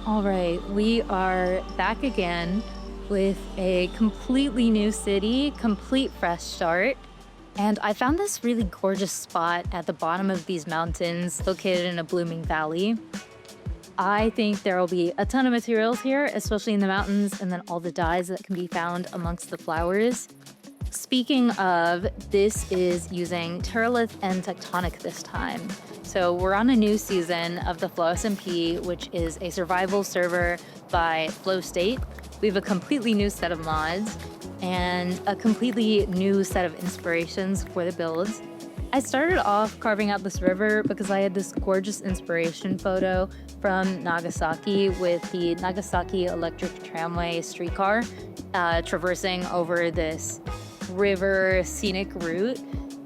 All right, we are back again with a completely new city, complete fresh start. And I found this really gorgeous spot at the bottom of these mountains located in a blooming valley. I think there will be a ton of materials here, especially in the mountains, and then all the dyes that can be found amongst the flowers. Speaking of, this is using Terralith and Tectonic this time. So we're on a new season of the Flow SMP, which is a survival server by Flow State. We have a completely new set of mods and a completely new set of inspirations for the builds. I started off carving out this river because I had this gorgeous inspiration photo from Nagasaki with the Nagasaki Electric Tramway streetcar traversing over this river scenic route,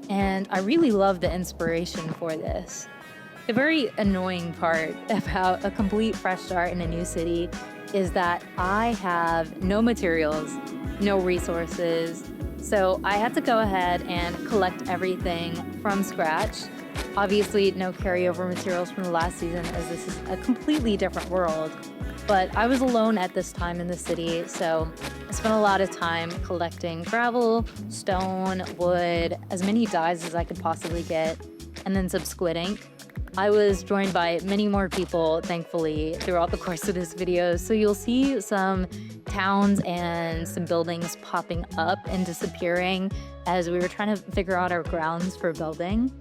and I really love the inspiration for this. The very annoying part about a complete fresh start in a new city is that I have no materials, no resources, so I had to go ahead and collect everything from scratch. Obviously, no carryover materials from the last season, as this is a completely different world. But I was alone at this time in the city, so I spent a lot of time collecting gravel, stone, wood, as many dyes as I could possibly get, and then some squid ink. I was joined by many more people, thankfully, throughout the course of this video, so you'll see some towns and some buildings popping up and disappearing as we were trying to figure out our grounds for building.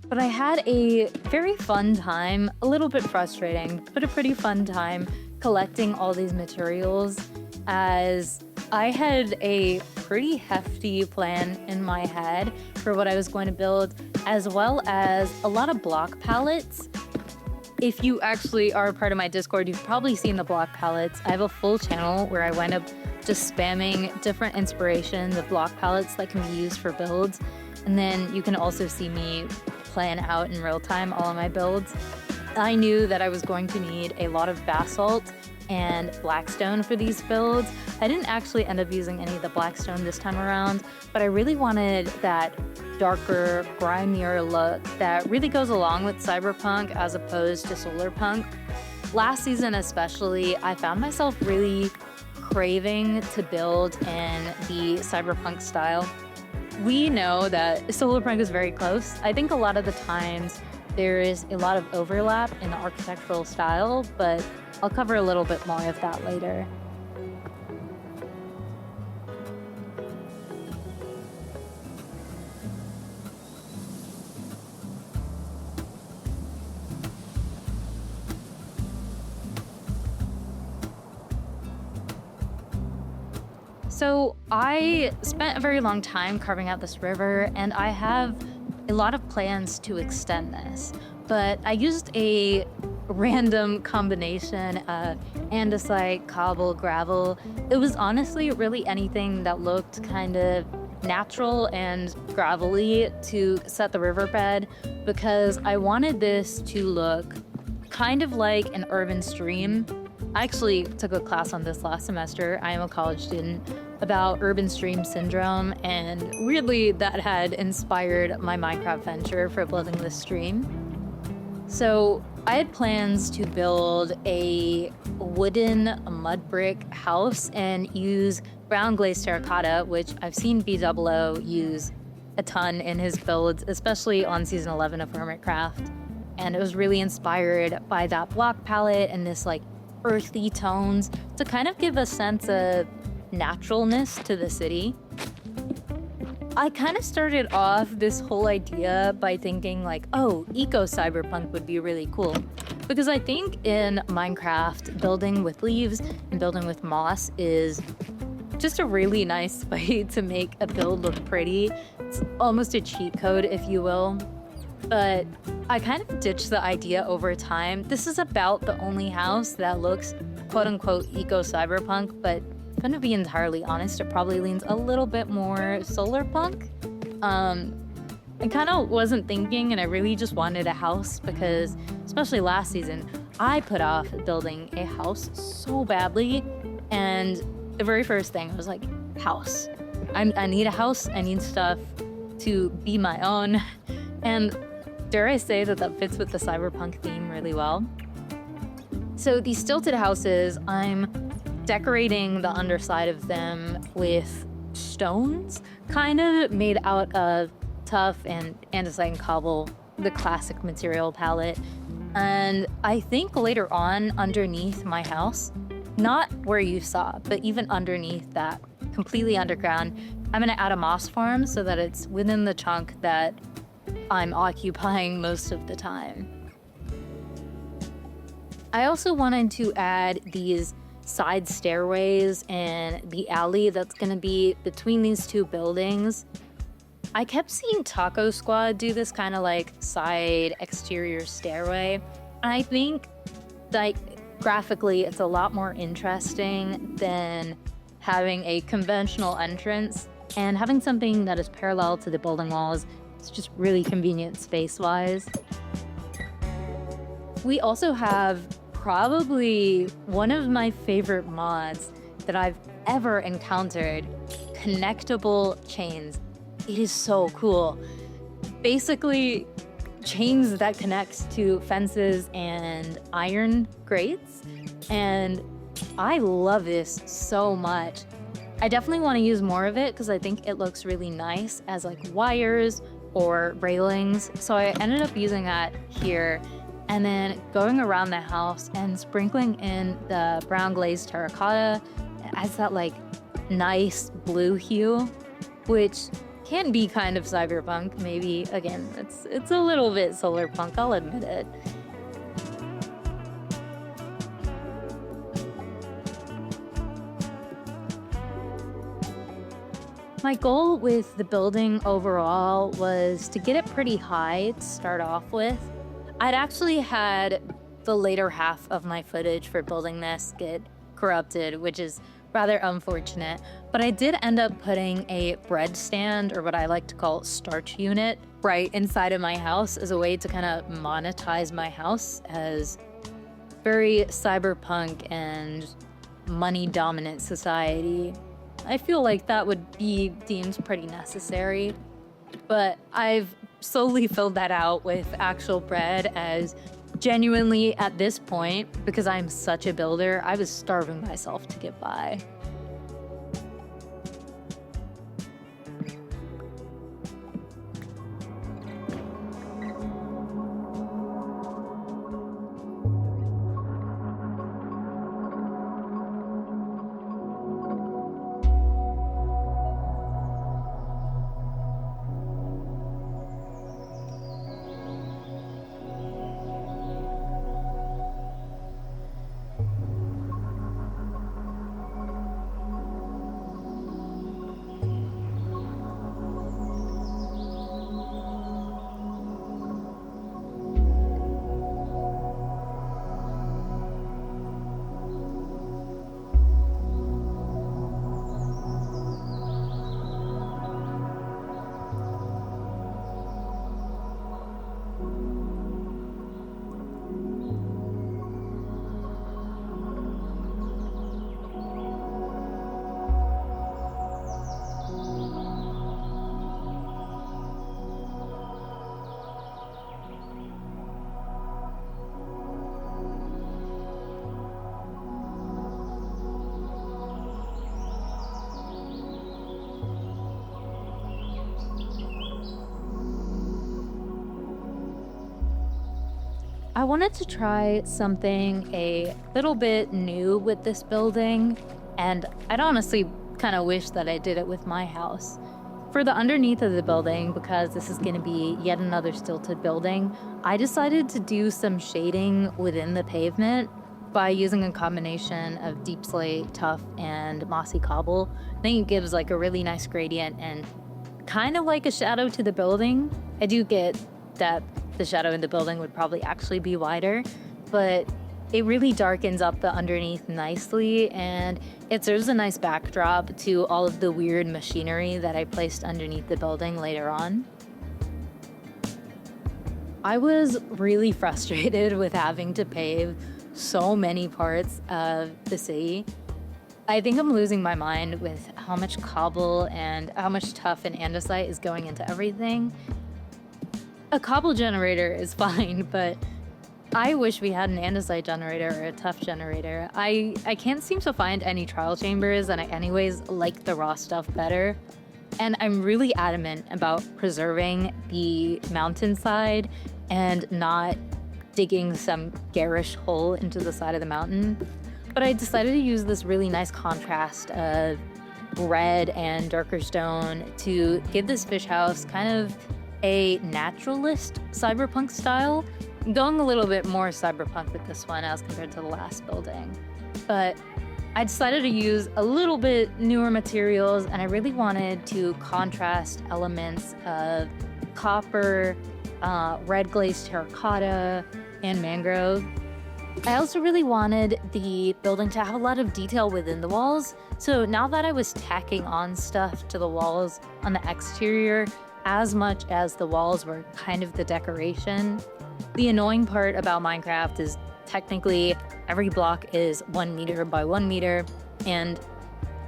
But I had a very fun time, a little bit frustrating, but a pretty fun time collecting all these materials, as I had a pretty hefty plan in my head for what I was going to build, as well as a lot of block palettes. If you actually are a part of my Discord, you've probably seen the block palettes. I have a full channel where I wind up just spamming different inspirations of block palettes that can be used for builds. And then you can also see me plan out in real time all of my builds. I knew that I was going to need a lot of basalt and blackstone for these builds. I didn't actually end up using any of the blackstone this time around, but I really wanted that darker, grimier look that really goes along with Cyberpunk as opposed to Solarpunk. Last season especially, I found myself really craving to build in the Cyberpunk style. We know that Solarpunk is very close. I think a lot of the times there is a lot of overlap in the architectural style, but I'll cover a little bit more of that later. So I spent a very long time carving out this river, and I have a lot of plans to extend this, but I used a random combination of andesite, cobble, gravel. It was honestly really anything that looked kind of natural and gravelly to set the riverbed, because I wanted this to look kind of like an urban stream. I actually took a class on this last semester. I am a college student, about urban stream syndrome, and weirdly that had inspired my Minecraft venture for building this stream. So I had plans to build a wooden mud brick house and use brown glazed terracotta, which I've seen B00 use a ton in his builds, especially on season 11 of Hermitcraft. And it was really inspired by that block palette and this like earthy tones to kind of give a sense of naturalness to the city. I kind of started off this whole idea by thinking like, oh, eco cyberpunk would be really cool. Because I think in Minecraft, building with leaves and building with moss is just a really nice way to make a build look pretty. It's almost a cheat code, if you will. But I kind of ditched the idea over time. This is about the only house that looks quote unquote eco cyberpunk, but I'm gonna be entirely honest, it probably leans a little bit more solar punk. I kind of wasn't thinking, and I really just wanted a house because, especially last season, I put off building a house so badly. And the very first thing I was like, house. I need a house. I need stuff to be my own. And dare I say that that fits with the cyberpunk theme really well. So these stilted houses, I'm decorating the underside of them with stones, kind of made out of tough and andesite and cobble, the classic material palette. And I think later on, underneath my house, not where you saw, but even underneath that, completely underground, I'm gonna add a moss farm so that it's within the chunk that I'm occupying most of the time. I also wanted to add these side stairways and the alley that's gonna be between these two buildings. I kept seeing Taco Squad do this kind of like side exterior stairway. And I think like graphically it's a lot more interesting than having a conventional entrance, and having something that is parallel to the building walls. It's just really convenient space-wise. We also have probably one of my favorite mods that I've ever encountered, connectable chains. It is so cool. Basically, chains that connect to fences and iron grates. And I love this so much. I definitely want to use more of it because I think it looks really nice as like wires or railings. So I ended up using that here and then going around the house and sprinkling in the brown glazed terracotta. It adds that like nice blue hue, which can be kind of cyberpunk. Maybe, again, it's a little bit solar punk, I'll admit it. My goal with the building overall was to get it pretty high to start off with. I'd actually had the later half of my footage for building this get corrupted, which is rather unfortunate, but I did end up putting a bread stand, or what I like to call starch unit, right inside of my house as a way to kind of monetize my house as very cyberpunk and money dominant society. I feel like that would be deemed pretty necessary, but I've slowly filled that out with actual bread, as genuinely at this point, because I'm such a builder, I was starving myself to get by. I wanted to try something a little bit new with this building, and I'd honestly kind of wish that I did it with my house. For the underneath of the building, because this is going to be yet another stilted building, I decided to do some shading within the pavement by using a combination of deep slate, tough, and mossy cobble. I think it gives like a really nice gradient and kind of like a shadow to the building. I do get that the shadow in the building would probably actually be wider, but it really darkens up the underneath nicely, and it serves a nice backdrop to all of the weird machinery that I placed underneath the building later on. I was really frustrated with having to pave so many parts of the city. I think I'm losing my mind with how much cobble and how much tuff and andesite is going into everything. A cobble generator is fine, but I wish we had an andesite generator or a tuff generator. I can't seem to find any trial chambers, and I anyways like the raw stuff better. And I'm really adamant about preserving the mountainside and not digging some garish hole into the side of the mountain. But I decided to use this really nice contrast of red and darker stone to give this fish house kind of a naturalist cyberpunk style. I'm going a little bit more cyberpunk with this one as compared to the last building. But I decided to use a little bit newer materials, and I really wanted to contrast elements of copper, red glazed terracotta, and mangrove. I also really wanted the building to have a lot of detail within the walls, so now that I was tacking on stuff to the walls on the exterior, as much as the walls were kind of the decoration. The annoying part about Minecraft is technically every block is 1 meter by 1 meter, and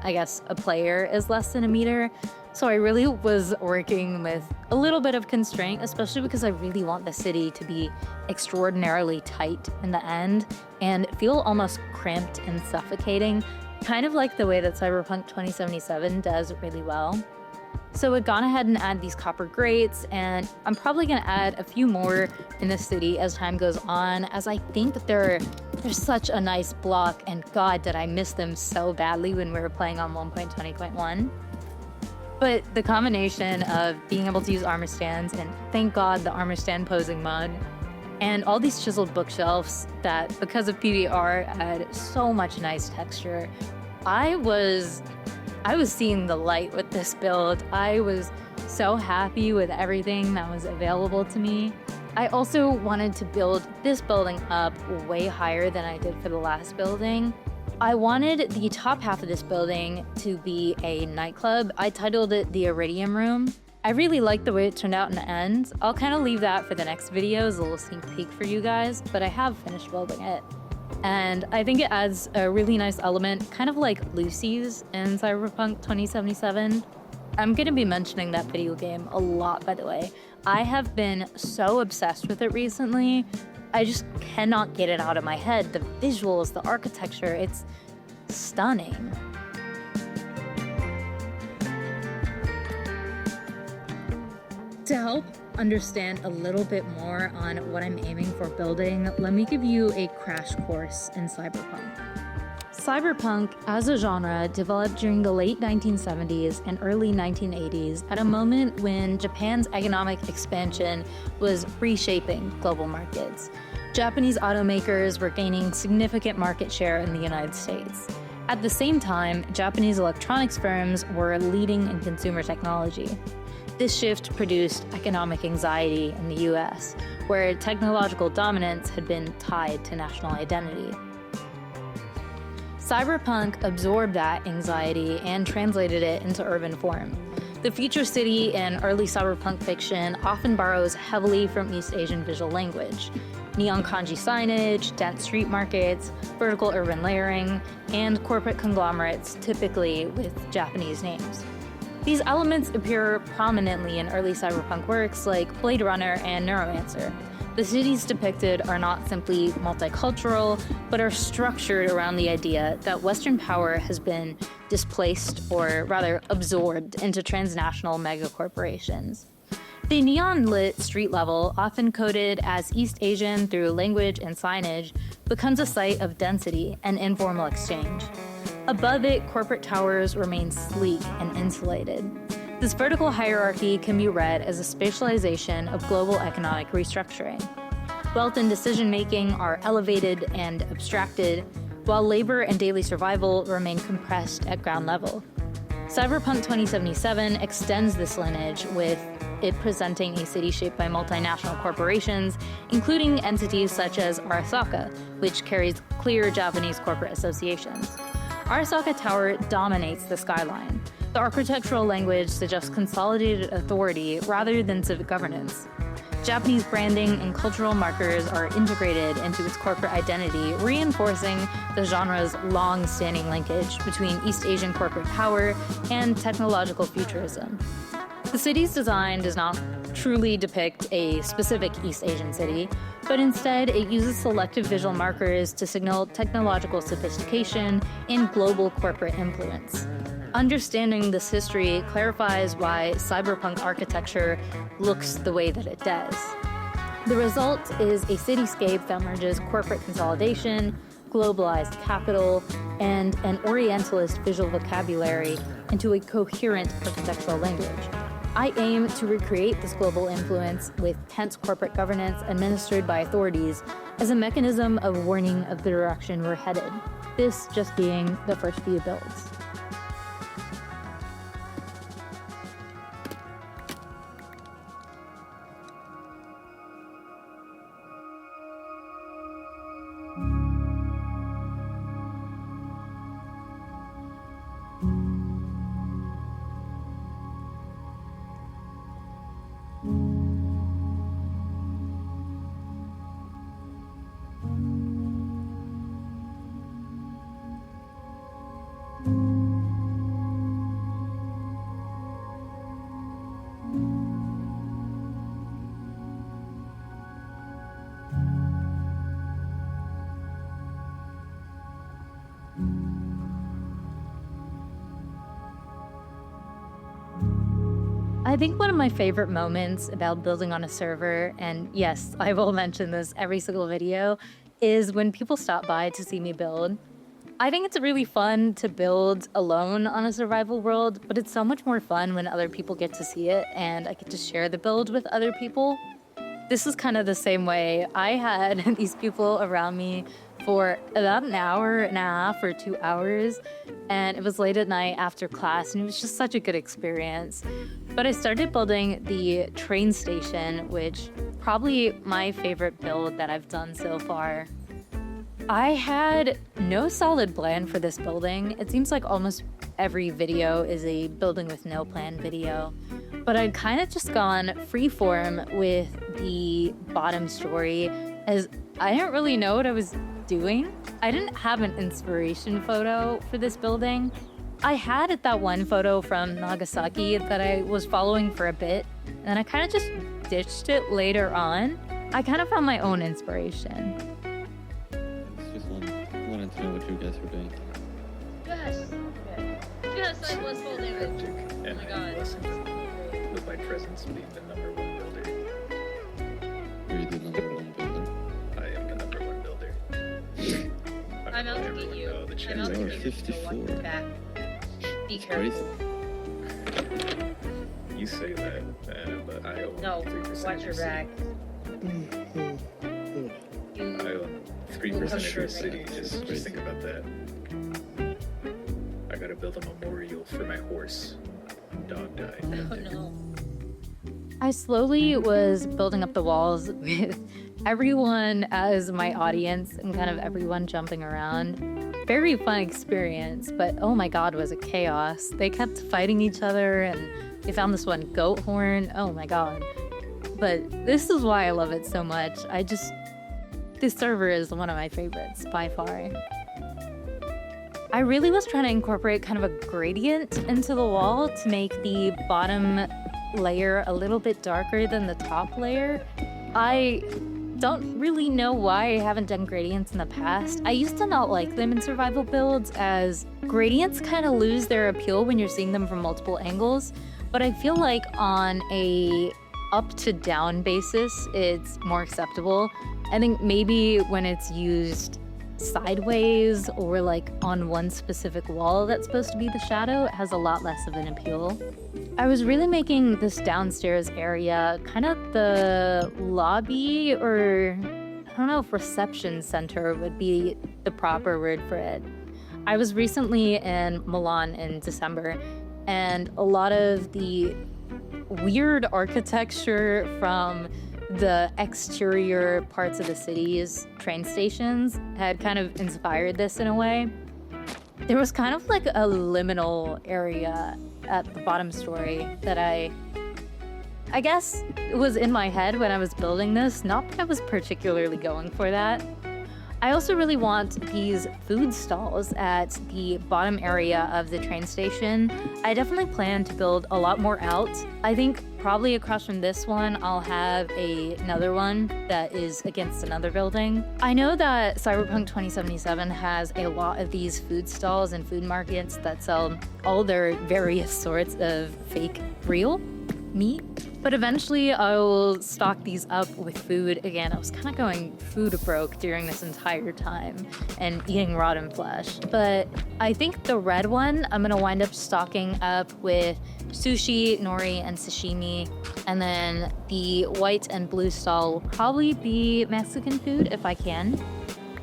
I guess a player is less than a meter. So I really was working with a little bit of constraint, especially because I really want the city to be extraordinarily tight in the end and feel almost cramped and suffocating, kind of like the way that Cyberpunk 2077 does really well. So I've gone ahead and add these copper grates, and I'm probably going to add a few more in the city as time goes on, as I think that they're such a nice block, and God, did I miss them so badly when we were playing on 1.20.1. But the combination of being able to use armor stands, and thank God the armor stand posing mod, and all these chiseled bookshelves that, because of PBR, add so much nice texture. I was seeing the light with this build. I was so happy with everything that was available to me. I also wanted to build this building up way higher than I did for the last building. I wanted the top half of this building to be a nightclub. I titled it the Iridium Room. I really liked the way it turned out in the end. I'll kind of leave that for the next video as a little sneak peek for you guys, but I have finished building it. And I think it adds a really nice element, kind of like Lucy's in Cyberpunk 2077. I'm going to be mentioning that video game a lot, by the way. I have been so obsessed with it recently. I just cannot get it out of my head. The visuals, the architecture, it's stunning. To help understand a little bit more on what I'm aiming for building, let me give you a crash course in Cyberpunk. Cyberpunk as a genre developed during the late 1970s and early 1980s at a moment when Japan's economic expansion was reshaping global markets. Japanese automakers were gaining significant market share in the United States. At the same time, Japanese electronics firms were leading in consumer technology. This shift produced economic anxiety in the US, where technological dominance had been tied to national identity. Cyberpunk absorbed that anxiety and translated it into urban form. The future city in early cyberpunk fiction often borrows heavily from East Asian visual language. Neon kanji signage, dense street markets, vertical urban layering, and corporate conglomerates, typically with Japanese names. These elements appear prominently in early cyberpunk works like Blade Runner and Neuromancer. The cities depicted are not simply multicultural, but are structured around the idea that Western power has been displaced, or rather absorbed, into transnational megacorporations. The neon-lit street level, often coded as East Asian through language and signage, becomes a site of density and informal exchange. Above it, corporate towers remain sleek and insulated. This vertical hierarchy can be read as a spatialization of global economic restructuring. Wealth and decision-making are elevated and abstracted, while labor and daily survival remain compressed at ground level. Cyberpunk 2077 extends this lineage, with it presenting a city shaped by multinational corporations, including entities such as Arasaka, which carries clear Japanese corporate associations. Arasaka Tower dominates the skyline. The architectural language suggests consolidated authority rather than civic governance. Japanese branding and cultural markers are integrated into its corporate identity, reinforcing the genre's long-standing linkage between East Asian corporate power and technological futurism. The city's design does not truly depict a specific East Asian city, but instead it uses selective visual markers to signal technological sophistication and global corporate influence. Understanding this history clarifies why cyberpunk architecture looks the way that it does. The result is a cityscape that merges corporate consolidation, globalized capital, and an Orientalist visual vocabulary into a coherent architectural language. I aim to recreate this global influence with tense corporate governance administered by authorities as a mechanism of warning of the direction we're headed, this just being the first few builds. I think one of my favorite moments about building on a server, and yes, I will mention this every single video, is when people stop by to see me build. I think it's really fun to build alone on a survival world, but it's so much more fun when other people get to see it and I get to share the build with other people. This is kind of the same way. I had these people around me for about an hour and a half or 2 hours, and it was late at night after class, and it was just such a good experience. But I started building the train station, which probably my favorite build that I've done so far. I had no solid plan for this building. It seems like almost every video is a building with no plan video, but I'd kind of just gone freeform with the bottom story as I didn't really know what I was doing. I didn't have an inspiration photo for this building. I had that one photo from Nagasaki that I was following for a bit, and I kind of just ditched it later on. I kind of found my own inspiration. Just wanted to know what you guys were doing. Yes. Yes, I was holding it. And my God. With my presence being the number one builder. Were you the number one builder? I am the number one builder. I'm out to get you. Know the I'm out to transaction. get you. So watch your back. Be Crazy. careful. You say that, but I own No, 3% watch of your city. back. You, I own 3% of your city. Just think about that. I gotta build a memorial for my horse. Dog died. oh no. I slowly was building up the walls with everyone as my audience and kind of everyone jumping around. Very fun experience, but oh my god, was it chaos. They kept fighting each other and they found this one goat horn. Oh my god. But this is why I love it so much. This server is one of my favorites by far. I really was trying to incorporate kind of a gradient into the wall to make the bottom layer a little bit darker than the top layer. I don't really know why I haven't done gradients in the past. I used to not like them in survival builds as gradients kind of lose their appeal when you're seeing them from multiple angles, but I feel like on a up to down basis, it's more acceptable. I think maybe when it's used sideways or like on one specific wall that's supposed to be the shadow, it has a lot less of an appeal. I was really making this downstairs area kind of the lobby, or I don't know if reception center would be the proper word for it. I was recently in Milan in December, and a lot of the weird architecture from the exterior parts of the city's train stations had kind of inspired this in a way. There was kind of like a liminal area at the bottom story that I guess was in my head when I was building this, not that I was particularly going for that. I also really want these food stalls at the bottom area of the train station. I definitely plan to build a lot more out. I think probably across from this one, I'll have another one that is against another building. I know that Cyberpunk 2077 has a lot of these food stalls and food markets that sell all their various sorts of fake real meat. But eventually I will stock these up with food. Again, I was kind of going food broke during this entire time and eating rotten flesh. But I think the red one, I'm gonna wind up stocking up with sushi, nori, and sashimi. And then the white and blue stall will probably be Mexican food if I can.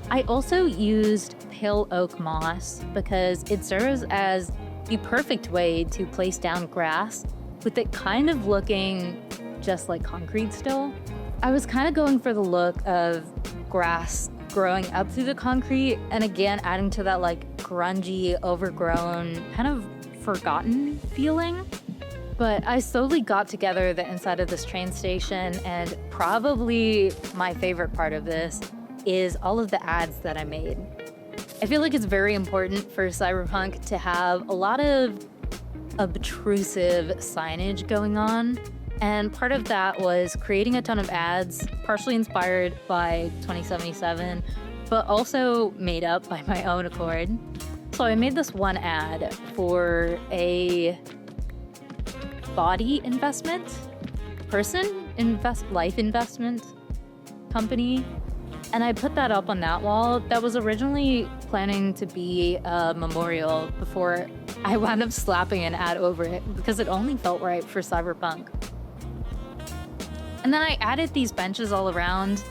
I also used pale oak moss because it serves as the perfect way to place down grass with it kind of looking just like concrete still. I was kind of going for the look of grass growing up through the concrete, and again adding to that like grungy, overgrown, kind of forgotten feeling. But I slowly got together the inside of this train station, and probably my favorite part of this is all of the ads that I made. I feel like it's very important for Cyberpunk to have a lot of obtrusive signage going on, and part of that was creating a ton of ads, partially inspired by 2077, but also made up by my own accord. So I made this one ad for a body investment life investment company, and I put that up on that wall. That was originally planning to be a memorial before I wound up slapping an ad over it because it only felt right for Cyberpunk. And then I added these benches all around.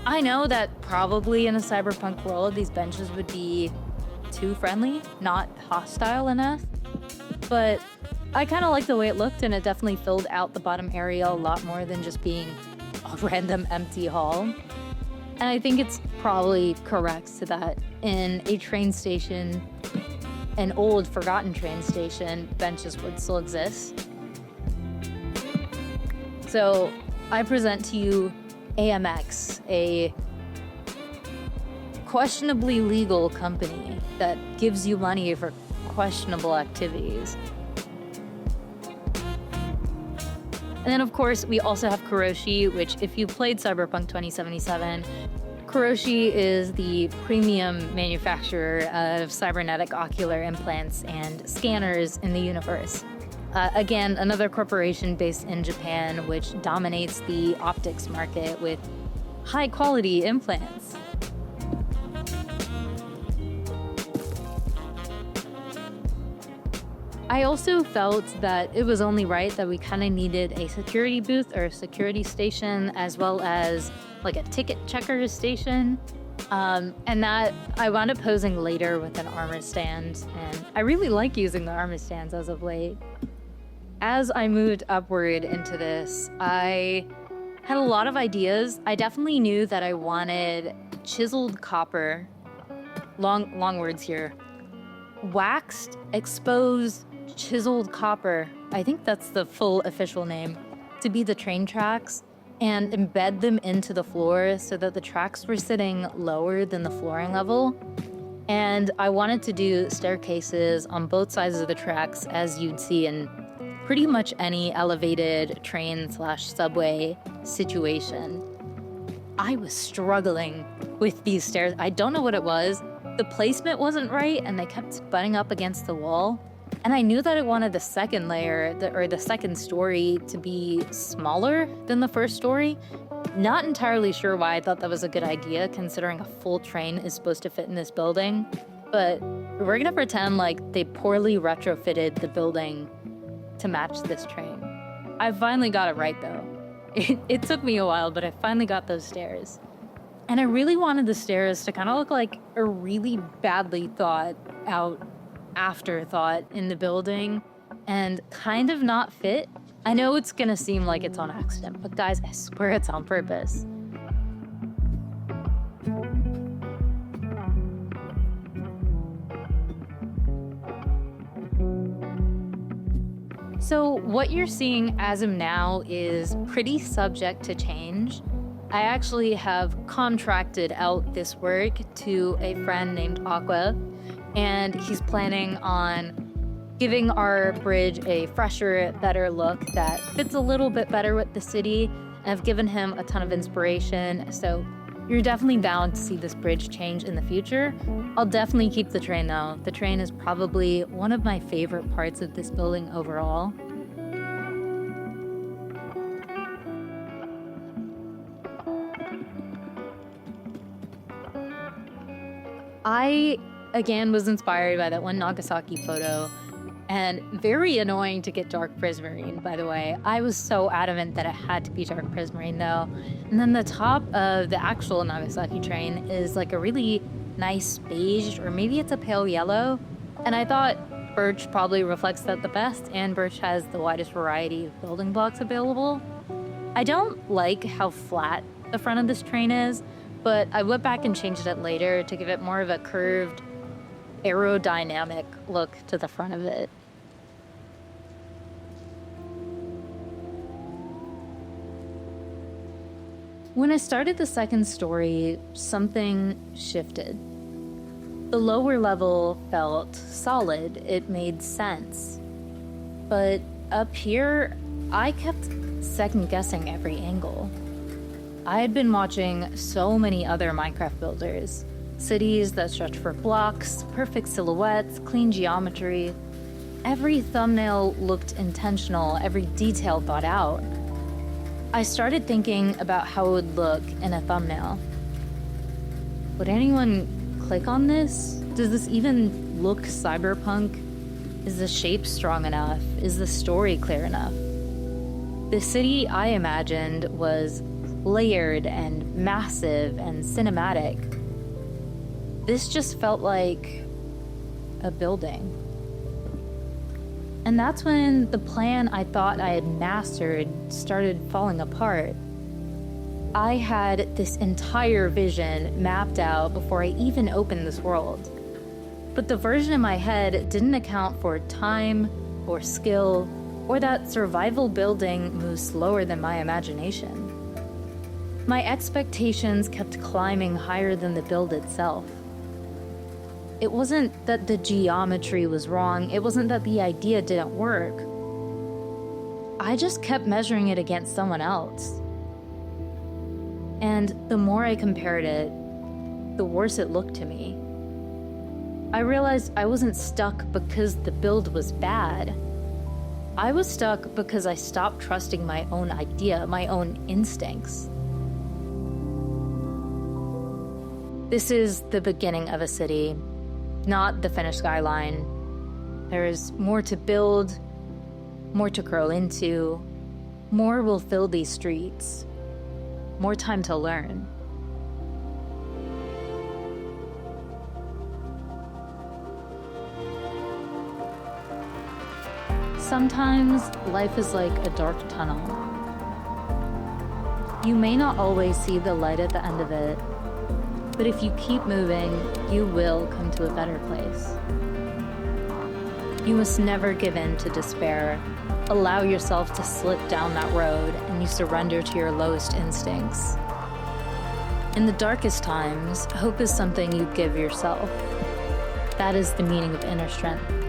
I know that probably in a Cyberpunk world, these benches would be too friendly, not hostile enough, but I kind of liked the way it looked, and it definitely filled out the bottom area a lot more than just being a random empty hall. And I think it's probably correct that in a train station, an old forgotten train station, benches would still exist. So I present to you AMX, a questionably legal company that gives you money for questionable activities. And then, of course, we also have Kuroshi, which, if you played Cyberpunk 2077, Kuroshi is the premium manufacturer of cybernetic ocular implants and scanners in the universe. Again, another corporation based in Japan, which dominates the optics market with high-quality implants. I also felt that it was only right that we kind of needed a security booth or a security station, as well as like a ticket checker station. And that I wound up posing later with an armor stand, and I really like using the armor stands as of late. As I moved upward into this, I had a lot of ideas. I definitely knew that I wanted chiseled copper, long words here, waxed, exposed, chiseled copper, I think that's the full official name, to be the train tracks, and embed them into the floor so that the tracks were sitting lower than the flooring level. And I wanted to do staircases on both sides of the tracks, as you'd see in pretty much any elevated train/subway situation. I was struggling with these stairs. I don't know what it was. The placement wasn't right, and they kept butting up against the wall. And I knew that I wanted the second layer, the second story, to be smaller than the first story. Not entirely sure why I thought that was a good idea, considering a full train is supposed to fit in this building. But we're gonna pretend like they poorly retrofitted the building to match this train. I finally got it right, though. It took me a while, but I finally got those stairs. And I really wanted the stairs to kind of look like a really badly thought out afterthought in the building and kind of not fit. I know it's gonna seem like it's on accident, but guys, I swear it's on purpose. So what you're seeing as of now is pretty subject to change. I actually have contracted out this work to a friend named Aqua, and he's planning on giving our bridge a fresher, better look that fits a little bit better with the city. And I've given him a ton of inspiration, so you're definitely bound to see this bridge change in the future. I'll definitely keep the train though. The train is probably one of my favorite parts of this building overall. I, again, was inspired by that one Nagasaki photo, and very annoying to get dark prismarine, by the way. I was so adamant that it had to be dark prismarine, though. And then the top of the actual Nagasaki train is like a really nice beige, or maybe it's a pale yellow. And I thought birch probably reflects that the best, and birch has the widest variety of building blocks available. I don't like how flat the front of this train is, but I went back and changed it later to give it more of a curved, aerodynamic look to the front of it. When I started the second story, something shifted. The lower level felt solid, it made sense. But up here, I kept second guessing every angle. I had been watching so many other Minecraft builders. Cities that stretch for blocks, perfect silhouettes, clean geometry. Every thumbnail looked intentional, every detail thought out. I started thinking about how it would look in a thumbnail. Would anyone click on this? Does this even look cyberpunk? Is the shape strong enough? Is the story clear enough? The city I imagined was layered and massive and cinematic. This just felt like a building. And that's when the plan I thought I had mastered started falling apart. I had this entire vision mapped out before I even opened this world. But the version in my head didn't account for time or skill, or that survival building moves slower than my imagination. My expectations kept climbing higher than the build itself. It wasn't that the geometry was wrong, it wasn't that the idea didn't work. I just kept measuring it against someone else. And the more I compared it, the worse it looked to me. I realized I wasn't stuck because the build was bad. I was stuck because I stopped trusting my own idea, my own instincts. This is the beginning of a city, not the finished skyline. There is more to build, more to grow into, more will fill these streets, more time to learn. Sometimes life is like a dark tunnel. You may not always see the light at the end of it, but if you keep moving, you will come to a better place. You must never give in to despair. Allow yourself to slip down that road and you surrender to your lowest instincts. In the darkest times, hope is something you give yourself. That is the meaning of inner strength.